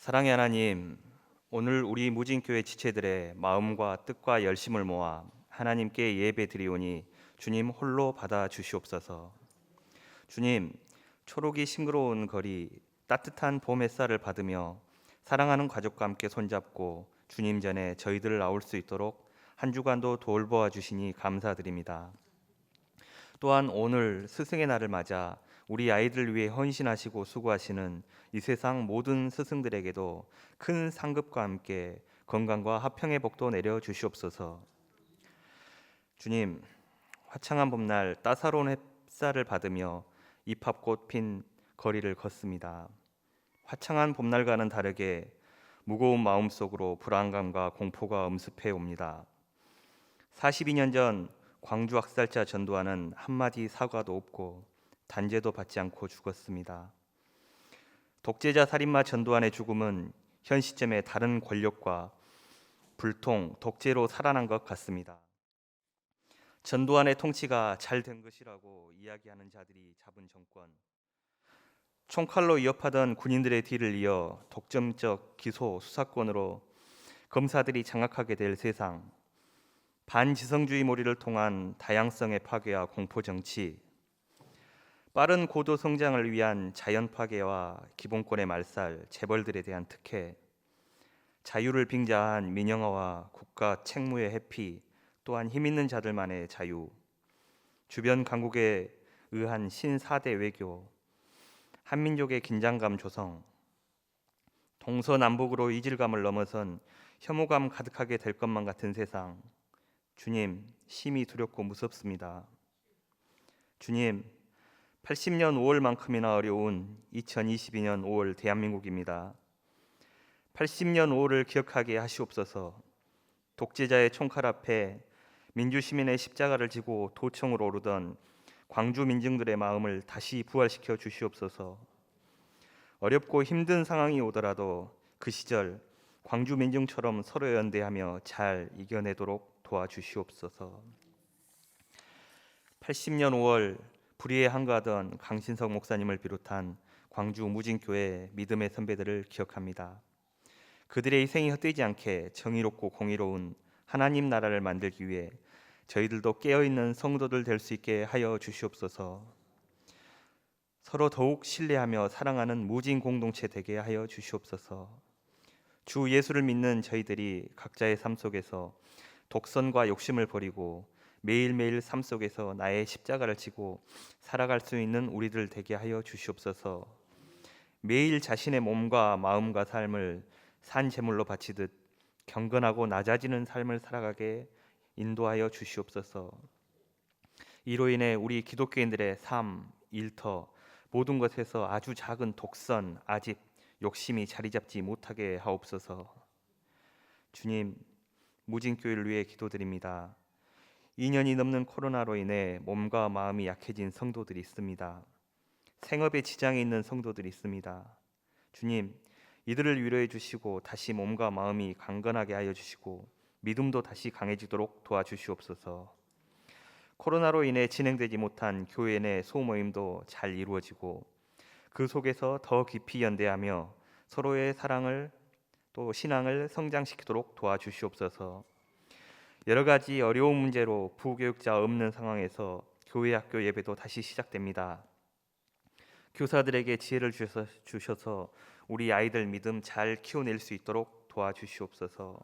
사랑의 하나님, 오늘 우리 무진교회 지체들의 마음과 뜻과 열심을 모아 하나님께 예배 드리오니 주님 홀로 받아 주시옵소서. 주님, 초록이 싱그러운 거리, 따뜻한 봄 햇살을 받으며 사랑하는 가족과 함께 손잡고 주님 전에 저희들 나올 수 있도록 한 주간도 돌보아 주시니 감사드립니다. 또한 오늘 스승의 날을 맞아 우리 아이들을 위해 헌신하시고 수고하시는 이 세상 모든 스승들에게도 큰 상급과 함께 건강과 화평의 복도 내려 주시옵소서. 주님, 화창한 봄날 따사로운 햇살을 받으며 이팝꽃 핀 거리를 걷습니다. 화창한 봄날과는 다르게 무거운 마음속으로 불안감과 공포가 엄습해 옵니다. 42년 전 광주 학살자 전두환은 한마디 사과도 없고 단죄도 받지 않고 죽었습니다. 독재자 살인마 전두환의 죽음은 현 시점의 다른 권력과 불통, 독재로 살아난 것 같습니다. 전두환의 통치가 잘 된 것이라고 이야기하는 자들이 잡은 정권, 총칼로 위협하던 군인들의 뒤를 이어 독점적 기소 수사권으로 검사들이 장악하게 될 세상, 반지성주의 몰이를 통한 다양성의 파괴와 공포 정치, 빠른 고도 성장을 위한 자연 파괴와 기본권의 말살, 재벌들에 대한 특혜, 자유를 빙자한 민영화와 국가 책무의 회피, 또한 힘 있는 자들만의 자유, 주변 강국에 의한 신사대 외교, 한민족의 긴장감 조성, 동서남북으로 이질감을 넘어선 혐오감 가득하게 될 것만 같은 세상, 주님, 심히 두렵고 무섭습니다. 주님, 80년 5월만큼이나 어려운 2022년 5월 대한민국입니다. 80년 5월을 기억하게 하시옵소서. 독재자의 총칼 앞에 민주시민의 십자가를 지고 도청으로 오르던 광주 민중들의 마음을 다시 부활시켜 주시옵소서. 어렵고 힘든 상황이 오더라도 그 시절 광주 민중처럼 서로 연대하며 잘 이겨내도록 도와주시옵소서. 80년 5월 불의에 한가하던 강신석 목사님을 비롯한 광주 무진교회 믿음의 선배들을 기억합니다. 그들의 희생이 헛되지 않게 정의롭고 공의로운 하나님 나라를 만들기 위해 저희들도 깨어있는 성도들 될 수 있게 하여 주시옵소서. 서로 더욱 신뢰하며 사랑하는 무진 공동체 되게 하여 주시옵소서. 주 예수를 믿는 저희들이 각자의 삶 속에서 독선과 욕심을 버리고 매일매일 삶 속에서 나의 십자가를 지고 살아갈 수 있는 우리들 되게 하여 주시옵소서. 매일 자신의 몸과 마음과 삶을 산 제물로 바치듯 경건하고 낮아지는 삶을 살아가게 인도하여 주시옵소서. 이로 인해 우리 기독교인들의 삶, 일터, 모든 것에서 아주 작은 독선, 아집, 욕심이 자리 잡지 못하게 하옵소서. 주님, 무진교회를 위해 기도드립니다. 2년이 넘는 코로나로 인해 몸과 마음이 약해진 성도들이 있습니다. 생업에 지장이 있는 성도들이 있습니다. 주님, 이들을 위로해 주시고 다시 몸과 마음이 강건하게 하여 주시고 믿음도 다시 강해지도록 도와주시옵소서. 코로나로 인해 진행되지 못한 교회 내 소모임도 잘 이루어지고 그 속에서 더 깊이 연대하며 서로의 사랑을 또 신앙을 성장시키도록 도와주시옵소서. 여러 가지 어려운 문제로 부교육자 없는 상황에서 교회 학교 예배도 다시 시작됩니다. 교사들에게 지혜를 주셔서 우리 아이들 믿음 잘 키워낼 수 있도록 도와주시옵소서.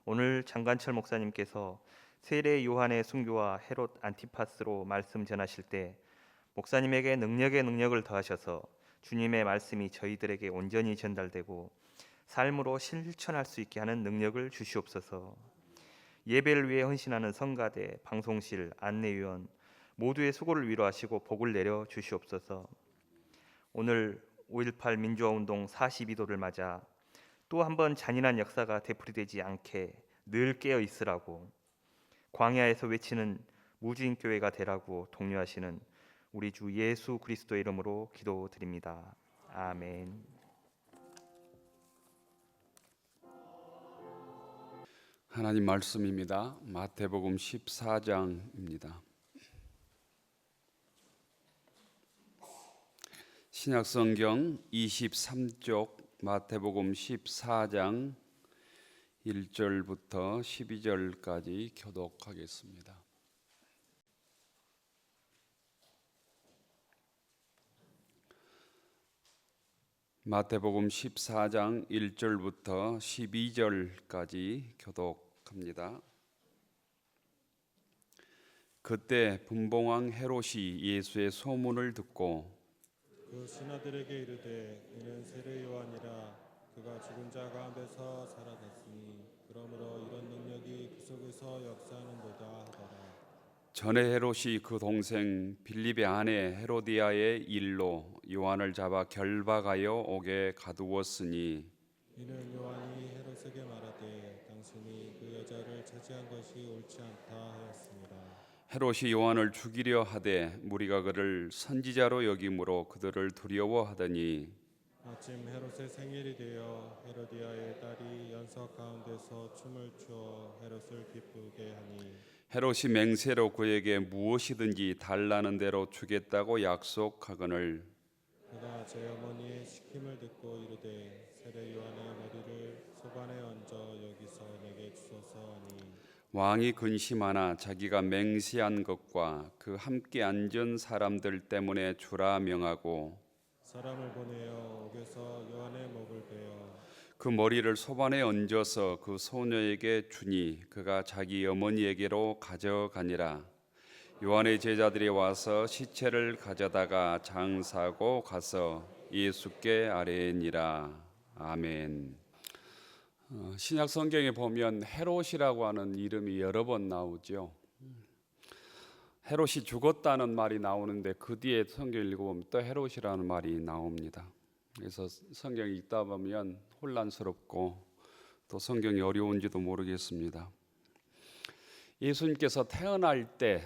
오늘 장관철 목사님께서 세례 요한의 순교와 헤롯 안티파스로 말씀 전하실 때 목사님에게 능력에 능력을 더하셔서 주님의 말씀이 저희들에게 온전히 전달되고 삶으로 실천할 수 있게 하는 능력을 주시옵소서. 예배를 위해 헌신하는 성가대, 방송실, 안내위원 모두의 수고를 위로하시고 복을 내려 주시옵소서. 오늘 5.18 민주화운동 42도를 맞아 또 한 번 잔인한 역사가 되풀이되지 않게 늘 깨어 있으라고 광야에서 외치는 무주인교회가 되라고 독려하시는 우리 주 예수 그리스도의 이름으로 기도드립니다. 아멘. 하나님 말씀입니다. 마태복음 14장입니다. 신약성경 23쪽 마태복음 14장 1절부터 12절까지 교독하겠습니다. 마태복음 14장 1절부터 12절까지 교독합니다. 그때 분봉왕 헤롯이 예수의 소문을 듣고 그 신하들에게 이르되 이는 세례 요한이라 그가 죽은 자 가운데서 살아났으니 그러므로 이런 능력이 그 속에서 역사하는도다 하더라. 전에 헤롯이 그 동생 빌립의 아내 헤로디아의 일로 요한을 잡아 결박하여 옥에 가두었으니 이는 요한이 헤롯에게 말하되 당신이 그 여자를 차지한 것이 옳지 않다 하였습니다. 헤롯이 요한을 죽이려 하되 무리가 그를 선지자로 여김으로 그들을 두려워하더니 마침 헤롯의 생일이 되어 헤로디아의 딸이 연석 가운데서 춤을 추어 헤롯을 기쁘게 하니 헤롯이 맹세로 그에게 무엇이든지 달라는 대로 주겠다고 약속하거늘 그가 제 어머니의 시킴을 듣고 이르되 세례 요한의 머리를 소관에 얹어 여기서 내게 주소서 하니 왕이 근심하나 자기가 맹세한 것과 그 함께 앉은 사람들 때문에 주라 명하고 사람을 보내어 옥에서 요한의 목을 베어 그 머리를 소반에 얹어서 그 소녀에게 주니 그가 자기 어머니에게로 가져가니라. 요한의 제자들이 와서 시체를 가져다가 장사고 가서 예수께 아뢰니라. 아멘. 신약 성경에 보면 헤롯이라고 하는 이름이 여러 번 나오죠. 헤롯이 죽었다는 말이 나오는데 그 뒤에 성경 읽어보면 또 헤롯이라는 말이 나옵니다. 그래서 성경 읽다 보면 혼란스럽고 또 성경이 어려운지도 모르겠습니다. 예수님께서 태어날 때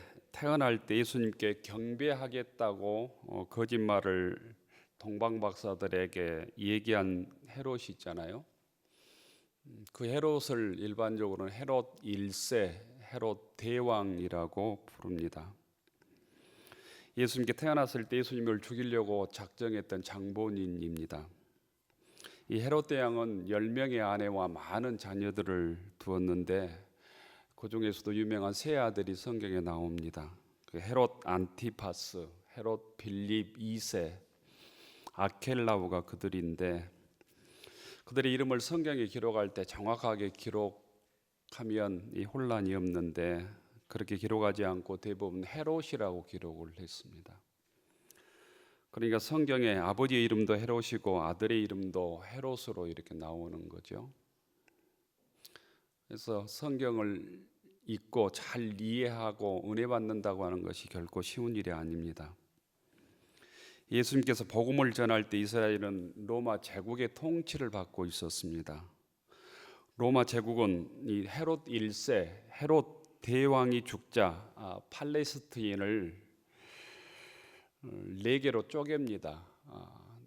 예수님께 경배하겠다고 거짓말을 동방 박사들에게 얘기한 헤롯이 있잖아요. 그 헤롯을 일반적으로는 헤롯 1세, 헤롯 대왕이라고 부릅니다. 예수님께 태어났을 때 예수님을 죽이려고 작정했던 장본인입니다. 이 헤롯 대왕은 10명의 아내와 많은 자녀들을 두었는데 그 중에서도 유명한 세 아들이 성경에 나옵니다. 그 헤롯 안티파스, 헤롯 빌립 2세, 아켈라우가 그들인데 그들의 이름을 성경에 기록할 때 정확하게 기록하면 이 혼란이 없는데 그렇게 기록하지 않고 대부분 헤롯이라고 기록을 했습니다. 그러니까 성경에 아버지의 이름도 헤롯이고 아들의 이름도 헤롯으로 이렇게 나오는 거죠. 그래서 성경을 읽고 잘 이해하고 은혜 받는다고 하는 것이 결코 쉬운 일이 아닙니다. 예수님께서 복음을 전할 때 이스라엘은 로마 제국의 통치를 받고 있었습니다. 로마 제국은 이 헤롯 1세, 헤롯 대왕이 죽자 팔레스타인을 4개로 쪼갭니다.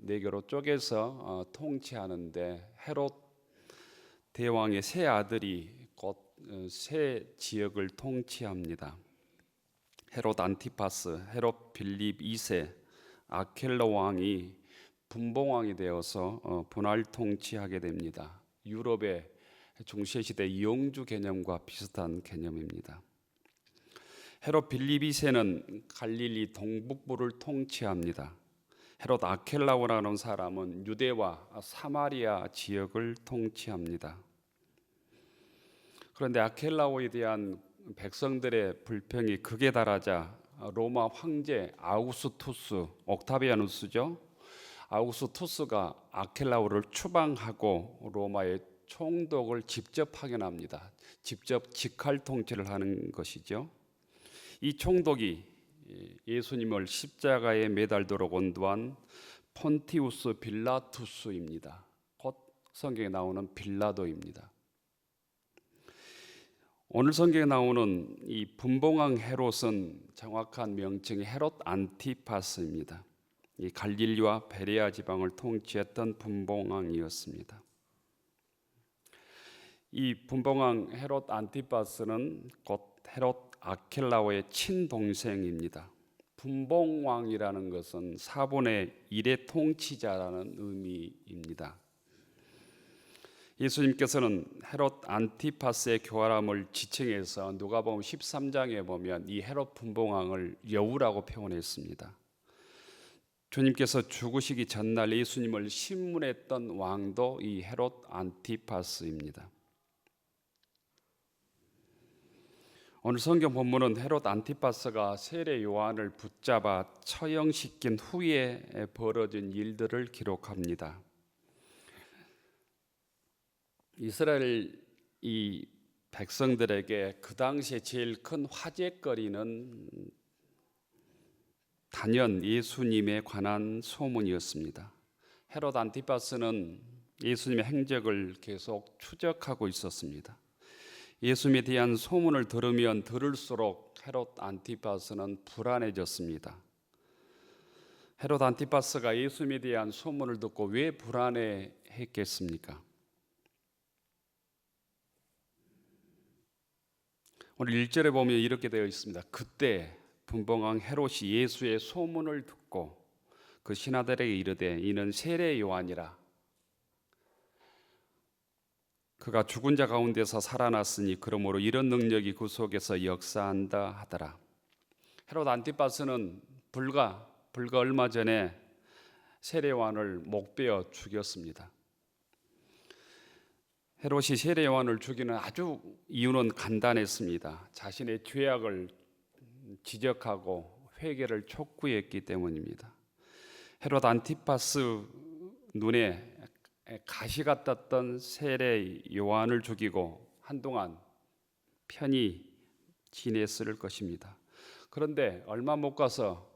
4개로 쪼개서 통치하는데 헤롯 대왕의 세 아들이 곧 세 지역을 통치합니다. 헤롯 안티파스, 헤롯 빌립 2세, 아켈라 왕이 분봉왕이 되어서 분할 통치하게 됩니다. 유럽의 중세시대 영주 개념과 비슷한 개념입니다. 헤롯 빌립 2세는 갈릴리 동북부를 통치합니다. 헤롯 아켈라오라는 사람은 유대와 사마리아 지역을 통치합니다. 그런데 아켈라오에 대한 백성들의 불평이 극에 달하자 로마 황제 아우구스투스, 옥타비아누스죠. 아우구스투스가 아켈라오를 추방하고 로마의 총독을 직접 파견합니다. 직접 직할 통치를 하는 것이죠. 이 총독이 예수님을 십자가에 매달도록 온도한 폰티우스 빌라투스입니다. 곧 성경에 나오는 빌라도입니다. 오늘 성경에 나오는 이 분봉왕 헤롯은 정확한 명칭이 헤롯 안티파스입니다. 이 갈릴리와 베레아 지방을 통치했던 분봉왕이었습니다. 이 분봉왕 헤롯 안티파스는 곧 헤롯 아켈라오의 친동생입니다. 분봉왕이라는 것은 4분의 1의 통치자라는 의미입니다. 예수님께서는 헤롯 안티파스의 교활함을 지칭해서 누가복음 13장에 보면 이 헤롯 분봉왕을 여우라고 표현했습니다. 주님께서 죽으시기 전날 예수님을 심문했던 왕도 이 헤롯 안티파스입니다. 오늘 성경 본문은 헤롯 안티파스가 세례 요한을 붙잡아 처형시킨 후에 벌어진 일들을 기록합니다. 이스라엘 이 백성들에게 그 당시에 제일 큰 화제거리는 단연 예수님에 관한 소문이었습니다. 헤롯 안티파스는 예수님의 행적을 계속 추적하고 있었습니다. 예수님에 대한 소문을 들으면 들을수록 헤롯 안티파스는 불안해졌습니다. 헤롯 안티파스가 예수님에 대한 소문을 듣고 왜 불안해했겠습니까? 오늘 1절에 보면 이렇게 되어 있습니다. 그때 분봉왕 헤롯이 예수의 소문을 듣고 그 신하들에게 이르되 이는 세례 요한이라. 그가 죽은 자 가운데서 살아났으니 그러므로 이런 능력이 그 속에서 역사한다 하더라. 헤롯 안티파스는 불과 얼마 전에 세례 요한을 목베어 죽였습니다. 헤롯이 세례 요한을 죽이는 아주 이유는 간단했습니다. 자신의 죄악을 지적하고 회개를 촉구했기 때문입니다. 헤롯 안티파스 눈에 가시 같았던 세례 요한을 죽이고 한동안 편히 지냈을 것입니다. 그런데 얼마 못 가서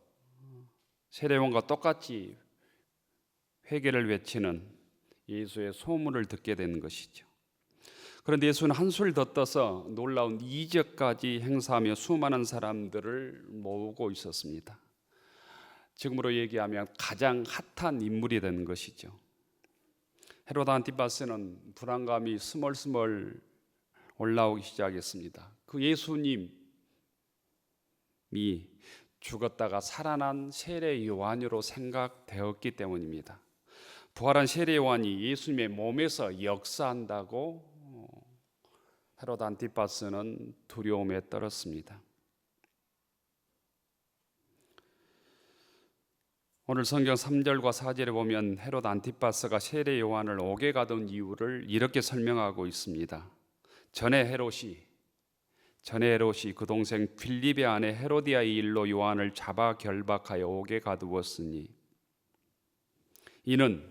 세례 요한과 똑같이 회개를 외치는 예수의 소문을 듣게 되는 것이죠. 그런데 예수는 한술 더 떠서 놀라운 이적까지 행사하며 수많은 사람들을 모으고 있었습니다. 지금으로 얘기하면 가장 핫한 인물이 된 것이죠. 헤롯 안티파스는 불안감이 스멀스멀 올라오기 시작했습니다. 그 예수님이 죽었다가 살아난 세례 요한으로 생각되었기 때문입니다. 부활한 세례 요한이 예수님의 몸에서 역사한다고 헤롯 안티파스는 두려움에 떨었습니다. 오늘 성경 3절과 4절에 보면 헤롯 안티파스가 세례 요한을 옥에 가둔 이유를 이렇게 설명하고 있습니다. 전에 헤롯이 그 동생 빌립의 아내 헤로디아의 일로 요한을 잡아 결박하여 옥에 가두었으니 이는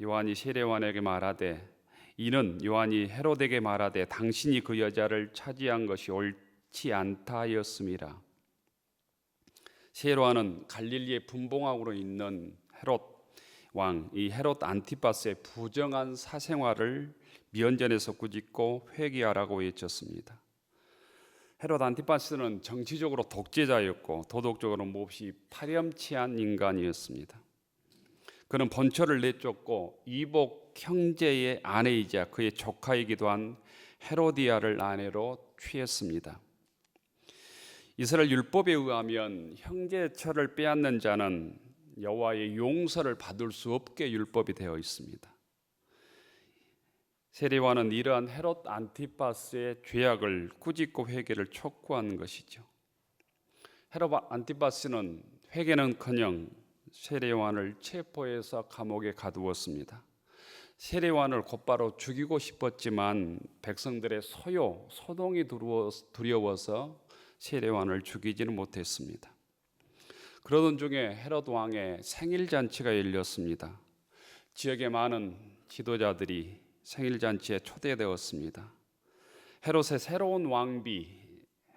요한이 세례 요한에게 말하되 요한이 헤롯에게 말하되 당신이 그 여자를 차지한 것이 옳지 않다 하였음이라. 세례 요한은 갈릴리의 분봉왕으로 있는 헤롯 왕, 이 헤롯 안티파스의 부정한 사생활을 미연전에서 꾸짖고 회개하라고 외쳤습니다. 헤롯 안티파스는 정치적으로 독재자였고 도덕적으로 몹시 파렴치한 인간이었습니다. 그는 본처를 내쫓고 이복 형제의 아내이자 그의 조카이기도 한 헤로디아를 아내로 취했습니다. 이스라엘 율법에 의하면 형제처를 빼앗는 자는 여호와의 용서를 받을 수 없게 율법이 되어 있습니다. 세례 요한은 이러한 헤롯 안티파스의 죄악을 꾸짖고 회개를 촉구한 것이죠. 헤롯 안티파스는 회개는커녕 세례 요한을 체포해서 감옥에 가두었습니다. 세례 요한을 곧바로 죽이고 싶었지만 백성들의 소동이 두려워서 세례 요한을 죽이지는 못했습니다. 그러던 중에 헤롯 왕의 생일 잔치가 열렸습니다. 지역의 많은 지도자들이 생일 잔치에 초대되었습니다. 헤롯의 새로운 왕비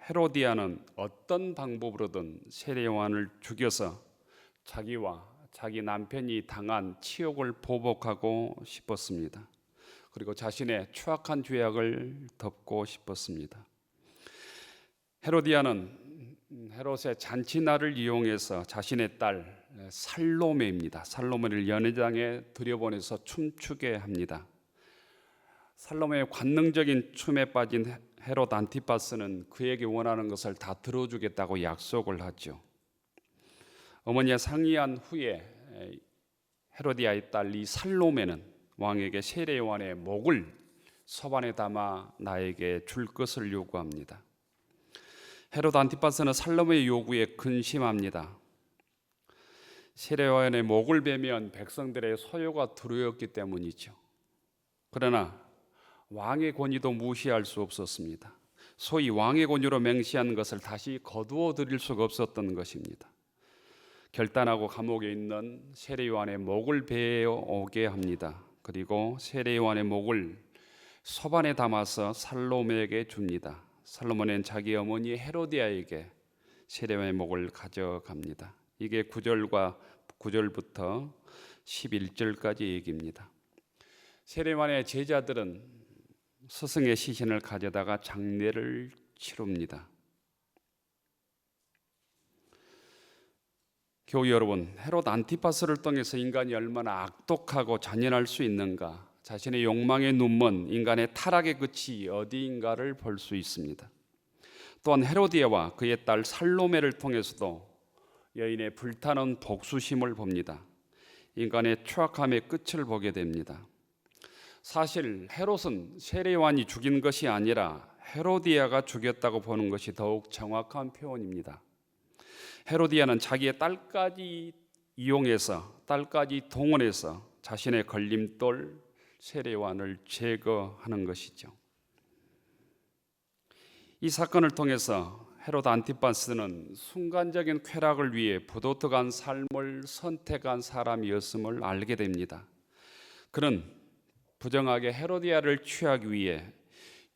헤로디아는 어떤 방법으로든 세례 요한을 죽여서 자기와 자기 남편이 당한 치욕을 보복하고 싶었습니다. 그리고 자신의 추악한 죄악을 덮고 싶었습니다. 헤로디아는 헤롯의 잔치날을 이용해서 자신의 딸 살로메입니다. 살로메를 연회장에 들여보내서 춤추게 합니다. 살로메의 관능적인 춤에 빠진 헤롯 안티파스는 그에게 원하는 것을 다 들어주겠다고 약속을 하죠. 어머니와 상의한 후에 헤로디아의 딸 이 살로메는 왕에게 세례 요한의 목을 서반에 담아 나에게 줄 것을 요구합니다. 헤롯 안티파스는 살로메의 요구에 근심합니다. 세례 요한의 목을 베면 백성들의 소요가 두려웠기 때문이죠. 그러나 왕의 권위도 무시할 수 없었습니다. 소위 왕의 권위로 맹세한 것을 다시 거두어 드릴 수가 없었던 것입니다. 결단하고 감옥에 있는 세례 요한의 목을 베어 오게 합니다. 그리고 세례 요한의 목을 소반에 담아서 살로메에게 줍니다. 살로몬은 자기 어머니 헤로디아에게 세례 요한의 목을 가져갑니다. 이게 9절부터 11절까지 얘기입니다. 세례 요한의 제자들은 스승의 시신을 가져다가 장례를 치릅니다. 교우 여러분, 헤롯 안티파스를 통해서 인간이 얼마나 악독하고 잔인할 수 있는가, 자신의 욕망의 눈먼 인간의 타락의 끝이 어디인가를 볼 수 있습니다. 또한 헤로디아와 그의 딸 살로메를 통해서도 여인의 불타는 복수심을 봅니다. 인간의 추악함의 끝을 보게 됩니다. 사실 헤롯은 세례 요한이 죽인 것이 아니라 헤로디아가 죽였다고 보는 것이 더욱 정확한 표현입니다. 헤로디아는 자기의 딸까지 이용해서, 딸까지 동원해서 자신의 걸림돌 세례 요한을 제거하는 것이죠. 이 사건을 통해서 헤롯 안티파스는 순간적인 쾌락을 위해 부도덕한 삶을 선택한 사람이었음을 알게 됩니다. 그는 부정하게 헤로디아를 취하기 위해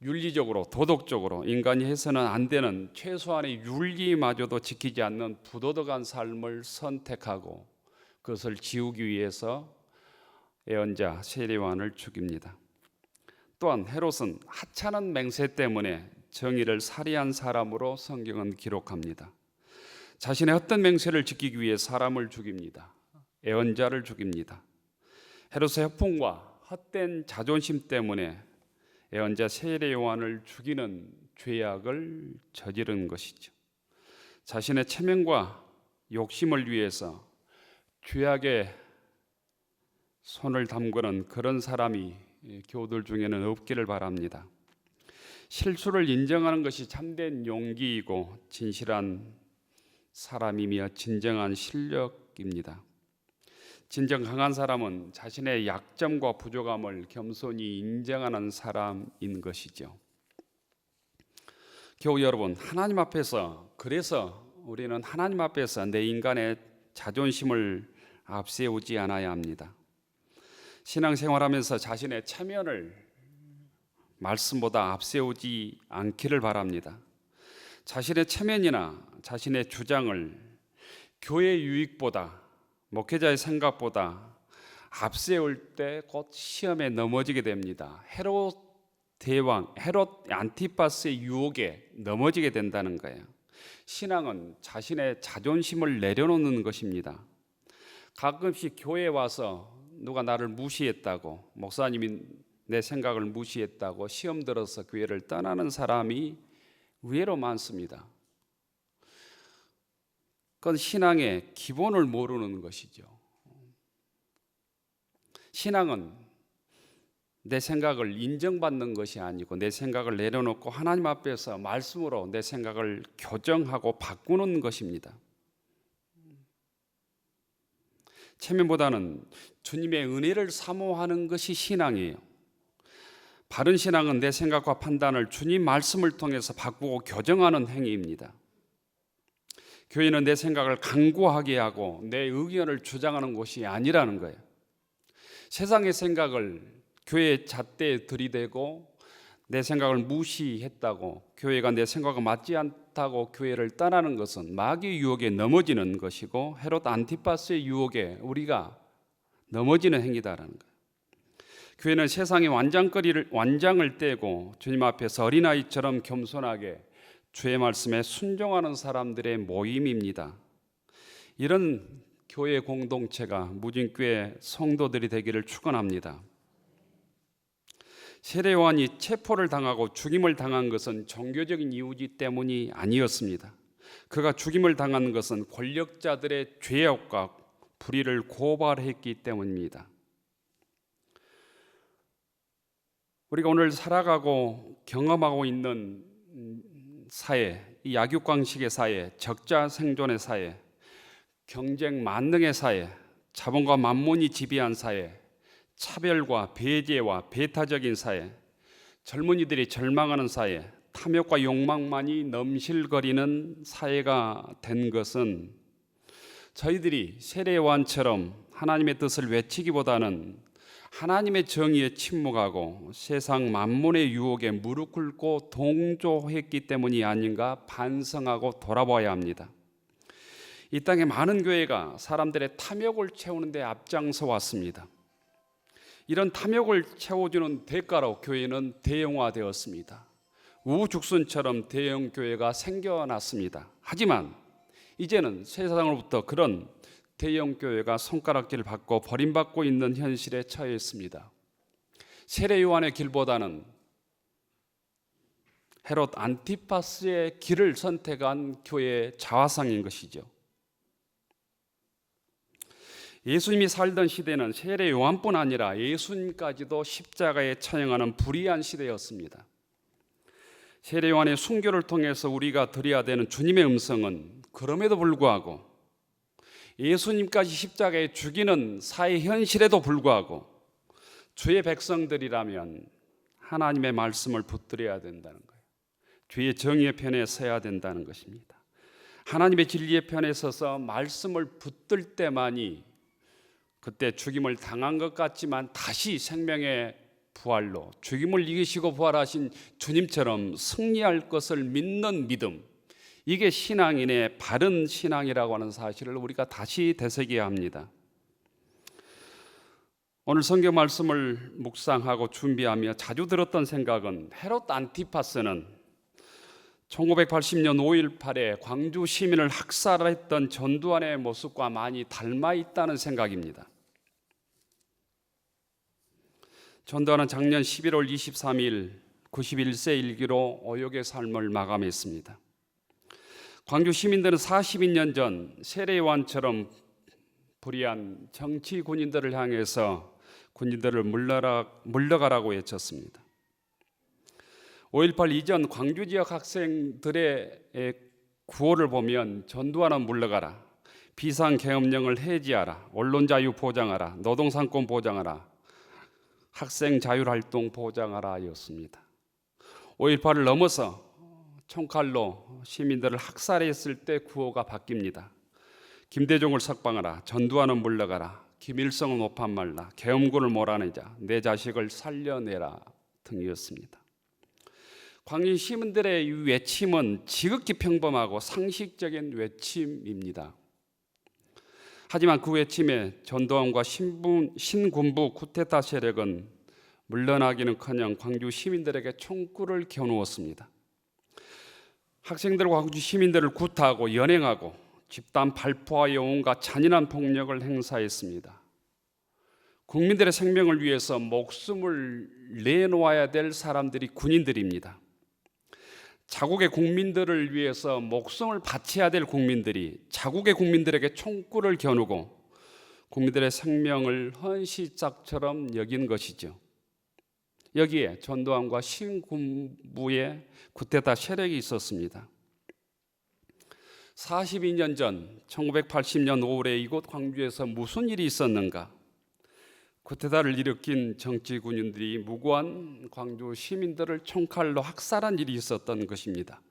윤리적으로, 도덕적으로 인간이 해서는 안 되는 최소한의 윤리마저도 지키지 않는 부도덕한 삶을 선택하고 그것을 지우기 위해서 예언자 세례 요한을 죽입니다. 또한 헤롯은 하찮은 맹세 때문에 정의를 살해한 사람으로 성경은 기록합니다. 자신의 헛된 맹세를 지키기 위해 사람을 죽입니다. 예언자를 죽입니다. 헤롯의 허풍과 헛된 자존심 때문에 예언자 세례 요한을 죽이는 죄악을 저지른 것이죠. 자신의 체면과 욕심을 위해서 죄악에 손을 담그는 그런 사람이 교우들 중에는 없기를 바랍니다. 실수를 인정하는 것이 참된 용기이고 진실한 사람이며 진정한 실력입니다. 진정 강한 사람은 자신의 약점과 부족함을 겸손히 인정하는 사람인 것이죠. 교우 여러분, 하나님 앞에서, 그래서 우리는 하나님 앞에서 내 인간의 자존심을 앞세우지 않아야 합니다. 신앙생활하면서 자신의 체면을 말씀보다 앞세우지 않기를 바랍니다. 자신의 체면이나 자신의 주장을 교회 유익보다, 목회자의 생각보다 앞세울 때 곧 시험에 넘어지게 됩니다. 헤롯 안티파스의 유혹에 넘어지게 된다는 거예요. 신앙은 자신의 자존심을 내려놓는 것입니다. 가끔씩 교회에 와서 누가 나를 무시했다고, 목사님이 내 생각을 무시했다고 시험 들어서 교회를 떠나는 사람이 의외로 많습니다. 그건 신앙의 기본을 모르는 것이죠. 신앙은 내 생각을 인정받는 것이 아니고 내 생각을 내려놓고 하나님 앞에서 말씀으로 내 생각을 교정하고 바꾸는 것입니다. 체면보다는 주님의 은혜를 사모하는 것이 신앙이에요. 바른 신앙은 내 생각과 판단을 주님 말씀을 통해서 바꾸고 교정하는 행위입니다. 교회는 내 생각을 강구하게 하고 내 의견을 주장하는 곳이 아니라는 거예요. 세상의 생각을 교회의 잣대에 들이대고 내 생각을 무시했다고, 교회가 내 생각과 맞지 않다고 교회를 떠나는 것은 마귀의 유혹에 넘어지는 것이고 헤롯 안티파스의 유혹에 우리가 넘어지는 행위다라는 거예요. 교회는 세상의 완장을 떼고 주님 앞에서 어린아이처럼 겸손하게 주의 말씀에 순종하는 사람들의 모임입니다. 이런 교회 공동체가 무진교회 성도들이 되기를 축원합니다. 세례 요한이 체포를 당하고 죽임을 당한 것은 종교적인 이유지 때문이 아니었습니다. 그가 죽임을 당한 것은 권력자들의 죄악과 불의를 고발했기 때문입니다. 우리가 오늘 살아가고 경험하고 있는 사회, 이 약육강식의 사회, 적자 생존의 사회, 경쟁 만능의 사회, 자본과 만몬이 지배한 사회, 차별과 배제와 배타적인 사회, 젊은이들이 절망하는 사회, 탐욕과 욕망만이 넘실거리는 사회가 된 것은 저희들이 세례요한처럼 하나님의 뜻을 외치기보다는 하나님의 정의에 침묵하고 세상 만몬의 유혹에 무릎 꿇고 동조했기 때문이 아닌가 반성하고 돌아봐야 합니다. 이 땅에 많은 교회가 사람들의 탐욕을 채우는 데 앞장서 왔습니다. 이런 탐욕을 채워주는 대가로 교회는 대형화되었습니다. 우후죽순처럼 대형 교회가 생겨났습니다. 하지만 이제는 세상으로부터 그런 대형 교회가 손가락질을 받고 버림받고 있는 현실에 처해 있습니다. 세례 요한의 길보다는 헤롯 안티파스의 길을 선택한 교회의 자화상인 것이죠. 예수님이 살던 시대는 세례 요한뿐 아니라 예수님까지도 십자가에 처형하는 불의한 시대였습니다. 세례 요한의 순교를 통해서 우리가 들어야 되는 주님의 음성은 그럼에도 불구하고 예수님까지 십자가에 죽이는 사회 현실에도 불구하고 주의 백성들이라면 하나님의 말씀을 붙들어야 된다는 거예요. 주의 정의의 편에 서야 된다는 것입니다. 하나님의 진리의 편에 서서 말씀을 붙들 때만이 그때 죽임을 당한 것 같지만 다시 생명의 부활로 죽임을 이기시고 부활하신 주님처럼 승리할 것을 믿는 믿음, 이게 신앙인의 바른 신앙이라고 하는 사실을 우리가 다시 되새겨야 합니다. 오늘 성경 말씀을 묵상하고 준비하며 자주 들었던 생각은 헤롯 안티파스는 1980년 5.18에 광주 시민을 학살했던 전두환의 모습과 많이 닮아 있다는 생각입니다. 전두환은 작년 11월 23일 91세 일기로 오욕의 삶을 마감했습니다. 광주 시민들은 42년 전 세례요한처럼 불의한 정치 군인들을 향해서 군인들을 물러가라고 외쳤습니다. 5.18 이전 광주 지역 학생들의 구호를 보면 전두환은 물러가라, 비상계엄령을 해지하라, 언론자유 보장하라, 노동상권 보장하라, 학생 자율활동 보장하라 였습니다. 5.18을 넘어서 총칼로 시민들을 학살했을 때 구호가 바뀝니다. 김대중을 석방하라, 전두환은 물러가라, 김일성은 오판 말라, 계엄군을 몰아내자, 내 자식을 살려내라 등이었습니다. 광주 시민들의 이 외침은 지극히 평범하고 상식적인 외침입니다. 하지만 그 외침에 전두환과 신군부 쿠데타 세력은 물러나기는커녕 광주 시민들에게 총구를 겨누었습니다. 학생들과 광주 시민들을 구타하고 연행하고 집단 발포하여 온갖 잔인한 폭력을 행사했습니다. 국민들의 생명을 위해서 목숨을 내놓아야 될 사람들이 군인들입니다. 자국의 국민들을 위해서 목숨을 바쳐야 될 국민들이 자국의 국민들에게 총구를 겨누고 국민들의 생명을 헌시짝처럼 여긴 것이죠. 여기에 전두환과 신군부의 쿠데타 세력이 있었습니다. 42년 전 1980년 5월에 이곳 광주에서 무슨 일이 있었는가? 쿠데타를 일으킨 정치 군인들이 무고한 광주 시민들을 총칼로 학살한 일이 있었던 것입니다.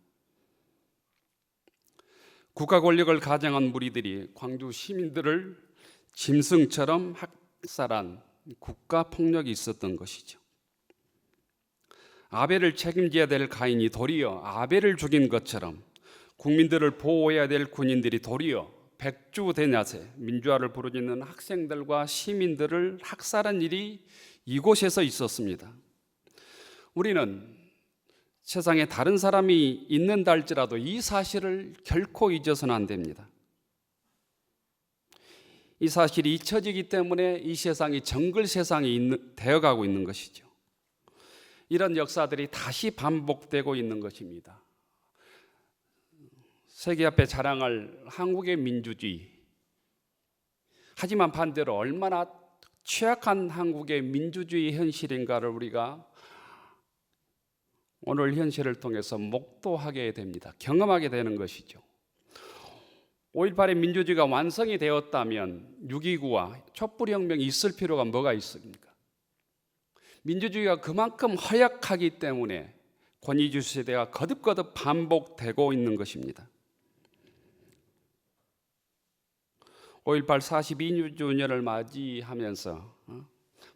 국가 권력을 가장한 무리들이 광주 시민들을 짐승처럼 학살한 국가 폭력이 있었던 것이죠. 아벨을 책임져야 될 가인이 도리어 아벨을 죽인 것처럼 국민들을 보호해야 될 군인들이 도리어 백주대낮에 민주화를 부르짖는 학생들과 시민들을 학살한 일이 이곳에서 있었습니다. 우리는 세상에 다른 사람이 있는다 할지라도 이 사실을 결코 잊어서는 안 됩니다. 이 사실이 잊혀지기 때문에 이 세상이 정글 세상이 되어가고 있는 것이죠. 이런 역사들이 다시 반복되고 있는 것입니다. 세계 앞에 자랑할 한국의 민주주의, 하지만 반대로 얼마나 취약한 한국의 민주주의 현실인가를 우리가 오늘 현실을 통해서 목도하게 됩니다. 경험하게 되는 것이죠. 5.18의 민주주의가 완성이 되었다면 6.29와 촛불혁명이 있을 필요가 뭐가 있습니까? 민주주의가 그만큼 허약하기 때문에 권위주의 세대가 거듭거듭 반복되고 있는 것입니다. 5.18 42주년을 맞이하면서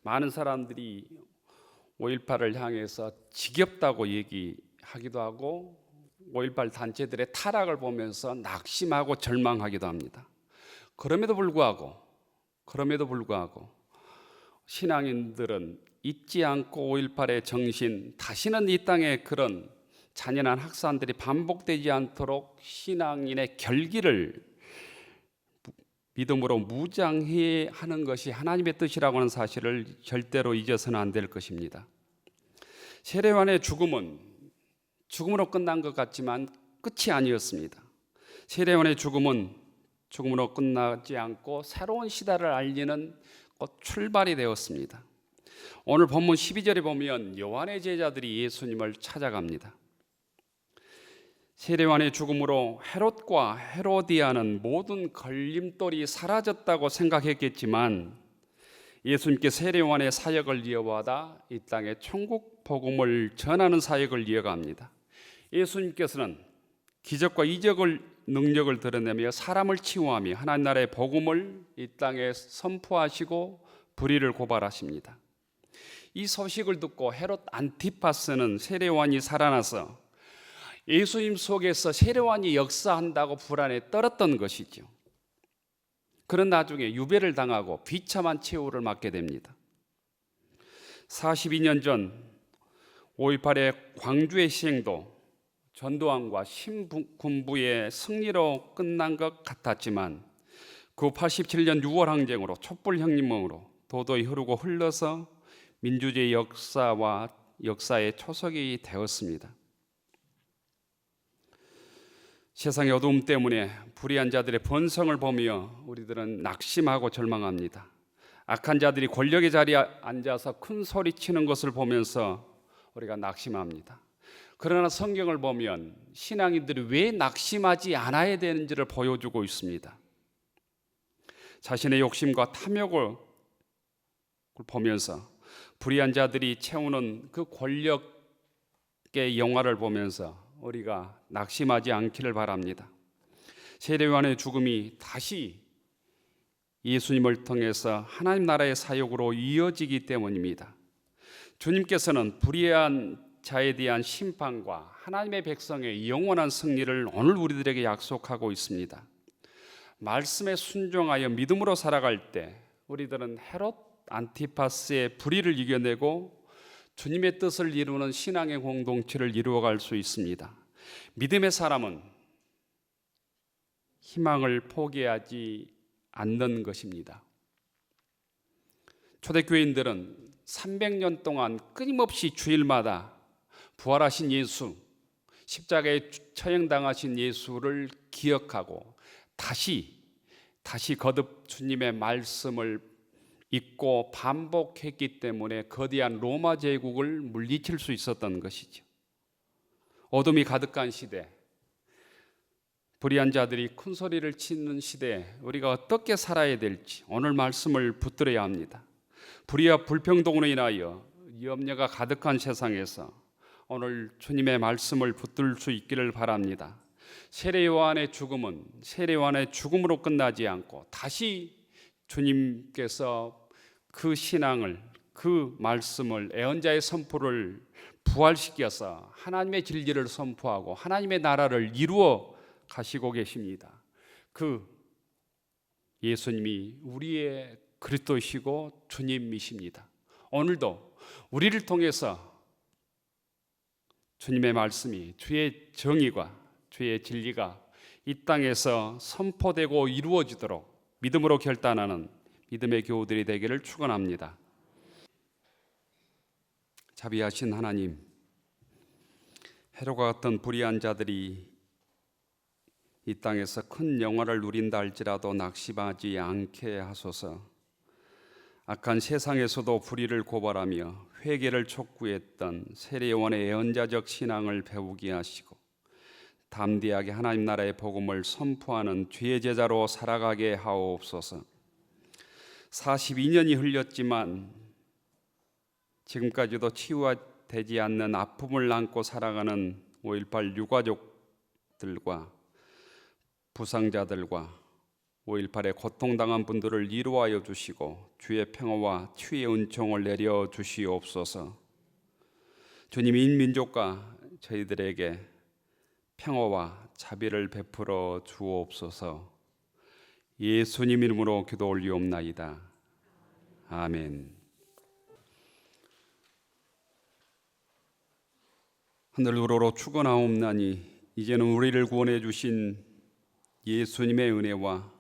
많은 사람들이 5.18을 향해서 지겹다고 얘기하기도 하고 5.18 단체들의 타락을 보면서 낙심하고 절망하기도 합니다. 그럼에도 불구하고 신앙인들은 잊지 않고 5.18의 정신, 다시는 이 땅에 그런 잔인한 학살들이 반복되지 않도록 신앙인의 결기를 믿음으로 무장해야 하는 것이 하나님의 뜻이라고 하는 사실을 절대로 잊어서는 안 될 것입니다. 세례요한의 죽음은 죽음으로 끝난 것 같지만 끝이 아니었습니다. 세례요한의 죽음은 죽음으로 끝나지 않고 새로운 시대를 알리는 출발이 되었습니다. 오늘 본문 12절에 보면 요한의 제자들이 예수님을 찾아갑니다. 세례요한의 죽음으로 헤롯과 헤로디아는 모든 걸림돌이 사라졌다고 생각했겠지만 예수님께 세례요한의 사역을 이어받아 이 땅에 천국 복음을 전하는 사역을 이어갑니다. 예수님께서는 기적과 이적을 능력을 드러내며 사람을 치유하며 하나님 나라의 복음을 이 땅에 선포하시고 불의를 고발하십니다. 이 소식을 듣고 헤롯 안티파스는 세례요한이 살아나서 예수님 속에서 세례요한이 역사한다고 불안에 떨었던 것이죠. 그런 나중에 유배를 당하고 비참한 최후를 맞게 됩니다. 42년 전 5.18의 광주의 시행도 전두환과 신군부의 승리로 끝난 것 같았지만 그 87년 6월 항쟁으로 촛불혁명으로 도도히 흐르고 흘러서 민주주의 역사의 초석이 되었습니다. 세상의 어두움 때문에 불의한 자들의 번성을 보며 우리들은 낙심하고 절망합니다. 악한 자들이 권력의 자리에 앉아서 큰 소리 치는 것을 보면서 우리가 낙심합니다. 그러나 성경을 보면 신앙인들이 왜 낙심하지 않아야 되는지를 보여주고 있습니다. 자신의 욕심과 탐욕을 보면서 불의한 자들이 채우는 그 권력의 영화를 보면서 우리가 낙심하지 않기를 바랍니다. 세례요한의 죽음이 다시 예수님을 통해서 하나님 나라의 사역으로 이어지기 때문입니다. 주님께서는 불의한 자에 대한 심판과 하나님의 백성의 영원한 승리를 오늘 우리들에게 약속하고 있습니다. 말씀에 순종하여 믿음으로 살아갈 때 우리들은 헤롯 안티파스의 불의를 이겨내고 주님의 뜻을 이루는 신앙의 공동체를 이루어갈 수 있습니다. 믿음의 사람은 희망을 포기하지 않는 것입니다. 초대교인들은 300년 동안 끊임없이 주일마다 부활하신 예수, 십자가에 처형당하신 예수를 기억하고 다시 거듭 주님의 말씀을 잊고 반복했기 때문에 거대한 로마 제국을 물리칠 수 있었던 것이죠. 어둠이 가득한 시대, 불의한 자들이 큰 소리를 치는 시대에 우리가 어떻게 살아야 될지 오늘 말씀을 붙들어야 합니다. 불의와 불평등으로 인하여 염려가 가득한 세상에서 오늘 주님의 말씀을 붙들 수 있기를 바랍니다. 세례요한의 죽음은 세례요한의 죽음으로 끝나지 않고 다시 주님께서 그 신앙을, 그 말씀을, 애언자의 선포를 부활시켜서 하나님의 진리를 선포하고 하나님의 나라를 이루어 가시고 계십니다. 그 예수님이 우리의 그리스도이시고 주님이십니다. 오늘도 우리를 통해서 주님의 말씀이, 주의 정의가, 주의 진리가 이 땅에서 선포되고 이루어지도록 믿음으로 결단하는 믿음의 교우들이 되기를 축원합니다. 자비하신 하나님, 헤롯과 같은 불의한 자들이 이 땅에서 큰 영화를 누린다 할지라도 낙심하지 않게 하소서. 악한 세상에서도 불의를 고발하며 회개를 촉구했던 세례요한의 예언자적 신앙을 배우게 하시고 담대하게 하나님 나라의 복음을 선포하는 죄의 제자로 살아가게 하옵소서. 42년이 흘렸지만 지금까지도 치유되지 않는 아픔을 안고 살아가는 5.18 유가족들과 부상자들과 5.18에 고통당한 분들을 위로하여 주시고 주의 평화와 치유의 은총을 내려 주시옵소서. 주님, 인민족과 저희들에게 평화와 자비를 베풀어 주옵소서. 예수님 이름으로 기도 올리옵나이다. 아멘. 하늘 우러러 축원하옵나니 이제는 우리를 구원해 주신 예수님의 은혜와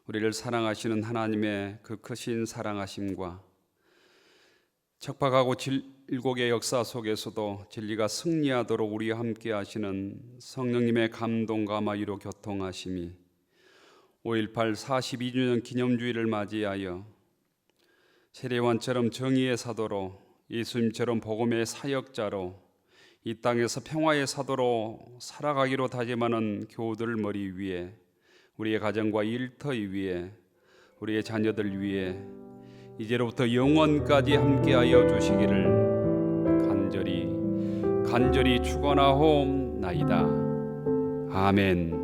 우리를 사랑하시는 하나님의 그 크신 사랑하심과 척박하고 질곡의 역사 속에서도 진리가 승리하도록 우리와 함께 하시는 성령님의 감동과 마위로 교통하심이 5.18 42주년 기념주의를 맞이하여 세례요한처럼 정의의 사도로, 예수님처럼 복음의 사역자로, 이 땅에서 평화의 사도로 살아가기로 다짐하는 교우들 머리 위에, 우리의 가정과 일터위 위에, 우리의 자녀들 위에 이제로부터 영원까지 함께하여 주시기를 간절히 축원하옵나이다. 아멘.